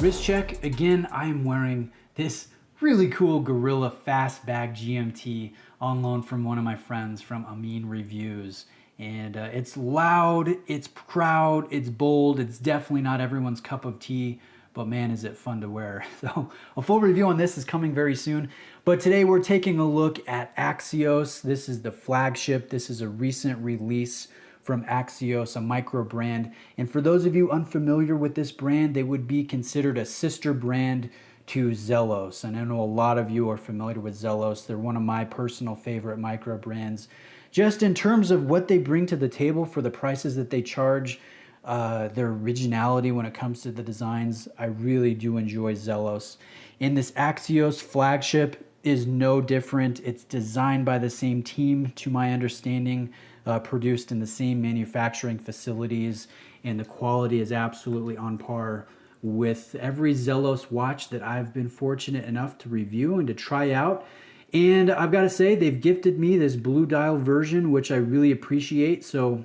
Wrist check, again, I am wearing this really cool Gorilla Fastback GMT on loan from one of my friends from Amin Reviews. And it's loud, it's proud, it's bold, it's definitely not everyone's cup of tea, but man, is it fun to wear. So a full review on this is coming very soon. But today we're taking a look at Axios. This is the flagship. This is a recent release from Axios, a micro brand. And for those of you unfamiliar with this brand, they would be considered a sister brand to Zelos. And I know a lot of you are familiar with Zelos. They're one of my personal favorite micro brands. Just in terms of what they bring to the table for the prices that they charge, their originality when it comes to the designs, I really do enjoy Zelos. And this Axios flagship is no different. It's designed by the same team, to my understanding, produced in the same manufacturing facilities, and the quality is absolutely on par with every Zelos watch that I've been fortunate enough to review and to try out. And I've got to say, they've gifted me this blue dial version, which I really appreciate. So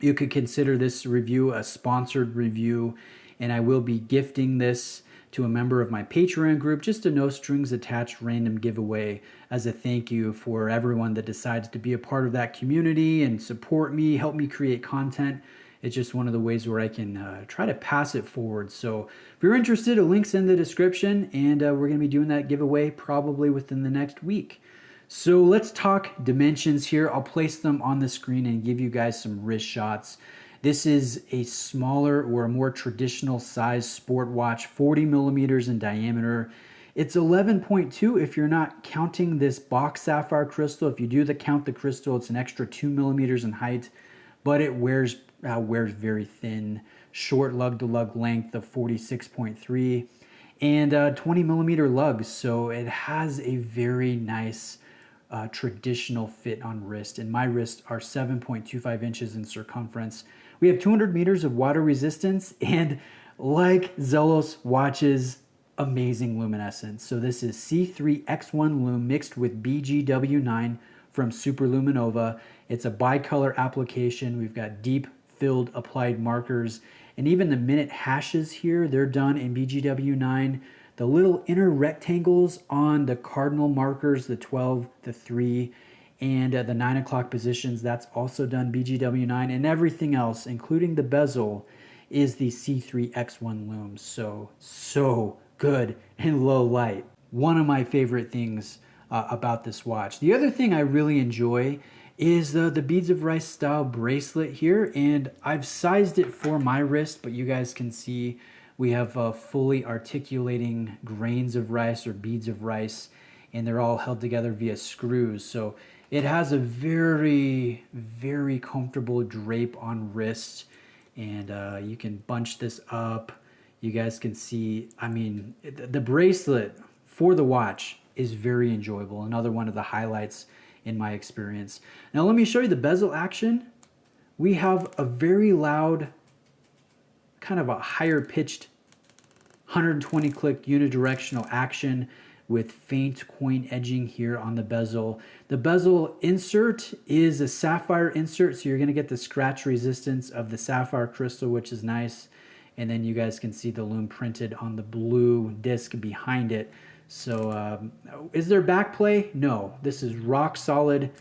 you could consider this review a sponsored review, and I will be gifting this to a member of my Patreon group, just a no strings attached random giveaway as a thank you for everyone that decides to be a part of that community and support me, help me create content. It's just one of the ways where I can try to pass it forward. So if you're interested, a link's in the description, and we're going to be doing that giveaway probably within the next week. So let's talk dimensions here. I'll place them on the screen and give you guys some wrist shots. This is a smaller or a more traditional size sport watch, 40 millimeters in diameter. It's 11.2 if you're not counting this box sapphire crystal. If you do count the crystal, it's an extra 2 millimeters in height, but it wears very thin, short lug-to-lug length of 46.3 and 20 millimeter lugs. So it has a very nice traditional fit on wrist, and my wrists are 7.25 inches in circumference. We have 200 meters of water resistance, and like Zelos watches, amazing luminescence. So this is C3X1 Lume mixed with BGW9 from Super Luminova. It's a bicolor application. We've got deep filled applied markers, and even the minute hashes here, they're done in BGW9. The little inner rectangles on the cardinal markers, the 12, the 3, and the 9 o'clock positions, that's also done BGW9, and everything else, including the bezel, is the C3X1 Lume. So good in low light. One of my favorite things about this watch. The other thing I really enjoy is the Beads of Rice style bracelet here, and I've sized it for my wrist, but you guys can see we have fully articulating grains of rice or beads of rice, and they're all held together via screws. So it has a very, very comfortable drape on wrist, and you can bunch this up. You guys can see, I mean, the bracelet for the watch is very enjoyable. Another one of the highlights in my experience. Now let me show you the bezel action. We have a very loud, kind of a higher pitched 120 click unidirectional action with faint coin edging here on the bezel. The bezel insert is a sapphire insert, so you're going to get the scratch resistance of the sapphire crystal, which is nice. And then you guys can see the lume printed on the blue disc behind it. So is there back play? No, this is rock solid,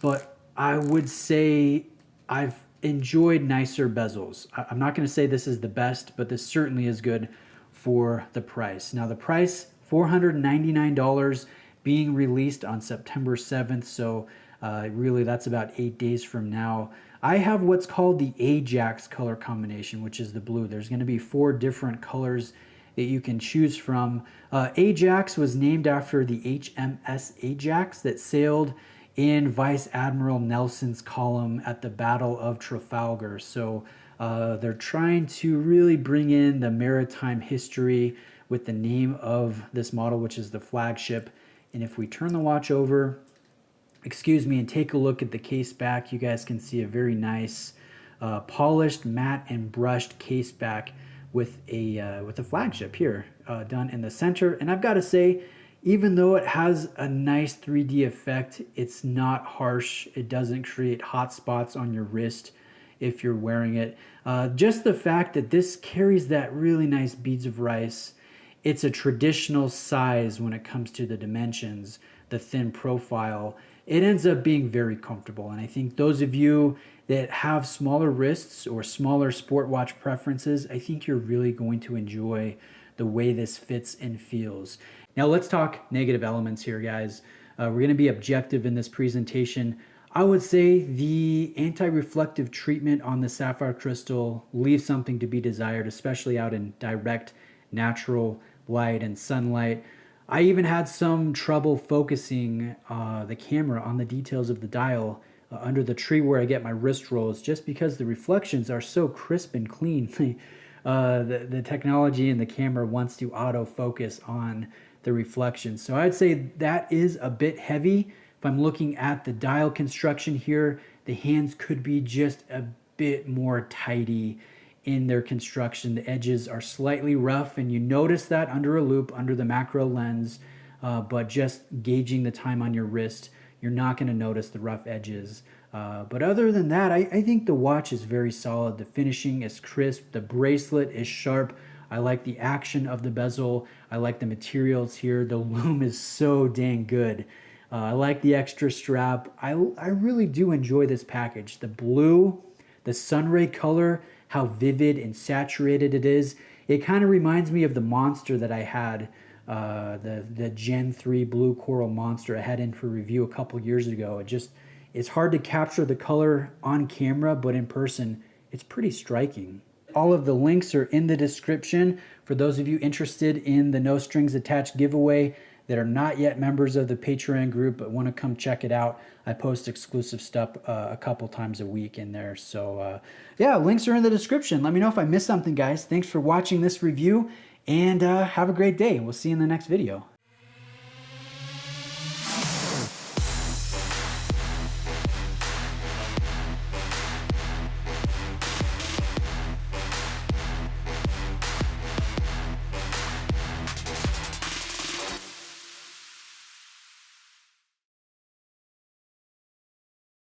but I would say I've enjoyed nicer bezels. I'm not going to say this is the best, but this certainly is good for the price. Now the price, $499, being released on September 7th, so really that's about 8 days from now. I have what's called the Ajax color combination, which is the blue. There's going to be 4 different colors that you can choose from. Ajax was named after the HMS Ajax that sailed in Vice Admiral Nelson's column at the Battle of Trafalgar. So they're trying to really bring in the maritime history with the name of this model, which is the flagship. And if we turn the watch over, and take a look at the case back, you guys can see a very nice polished, matte, and brushed case back with a flagship here done in the center. And I've got to say, even though it has a nice 3D effect, it's not harsh. It doesn't create hot spots on your wrist. if you're wearing it. Just the fact that this carries that really nice beads of rice. It's a traditional size when it comes to the dimensions, the thin profile. It ends up being very comfortable. And I think those of you that have smaller wrists or smaller sport watch preferences, I think you're really going to enjoy the way this fits and feels. Now let's talk negative elements here, guys. We're going to be objective in this presentation. I would say the anti-reflective treatment on the sapphire crystal leaves something to be desired, especially out in direct natural light and sunlight. I even had some trouble focusing the camera on the details of the dial under the tree where I get my wrist rolls, just because the reflections are so crisp and clean. The technology in the camera wants to autofocus on the reflections. So I'd say that is a bit heavy. If I'm looking at the dial construction here, the hands could be just a bit more tidy in their construction. The edges are slightly rough, and you notice that under a loop, under the macro lens, but just gauging the time on your wrist, you're not going to notice the rough edges. But other than that, I think the watch is very solid. The finishing is crisp. The bracelet is sharp. I like the action of the bezel. I like the materials here. The loom is so dang good. I like the extra strap. I really do enjoy this package. The blue, the sunray color, how vivid and saturated it is. It kind of reminds me of the monster that I had, the Gen 3 blue coral monster I had in for review a couple years ago. It's hard to capture the color on camera, but in person, it's pretty striking. All of the links are in the description for those of you interested in the No Strings Attached giveaway that are not yet members of the Patreon group but want to come check it out. I post exclusive stuff a couple times a week in there. So yeah, links are in the description. Let me know if I missed something, guys. Thanks for watching this review, and have a great day. We'll see you in the next video.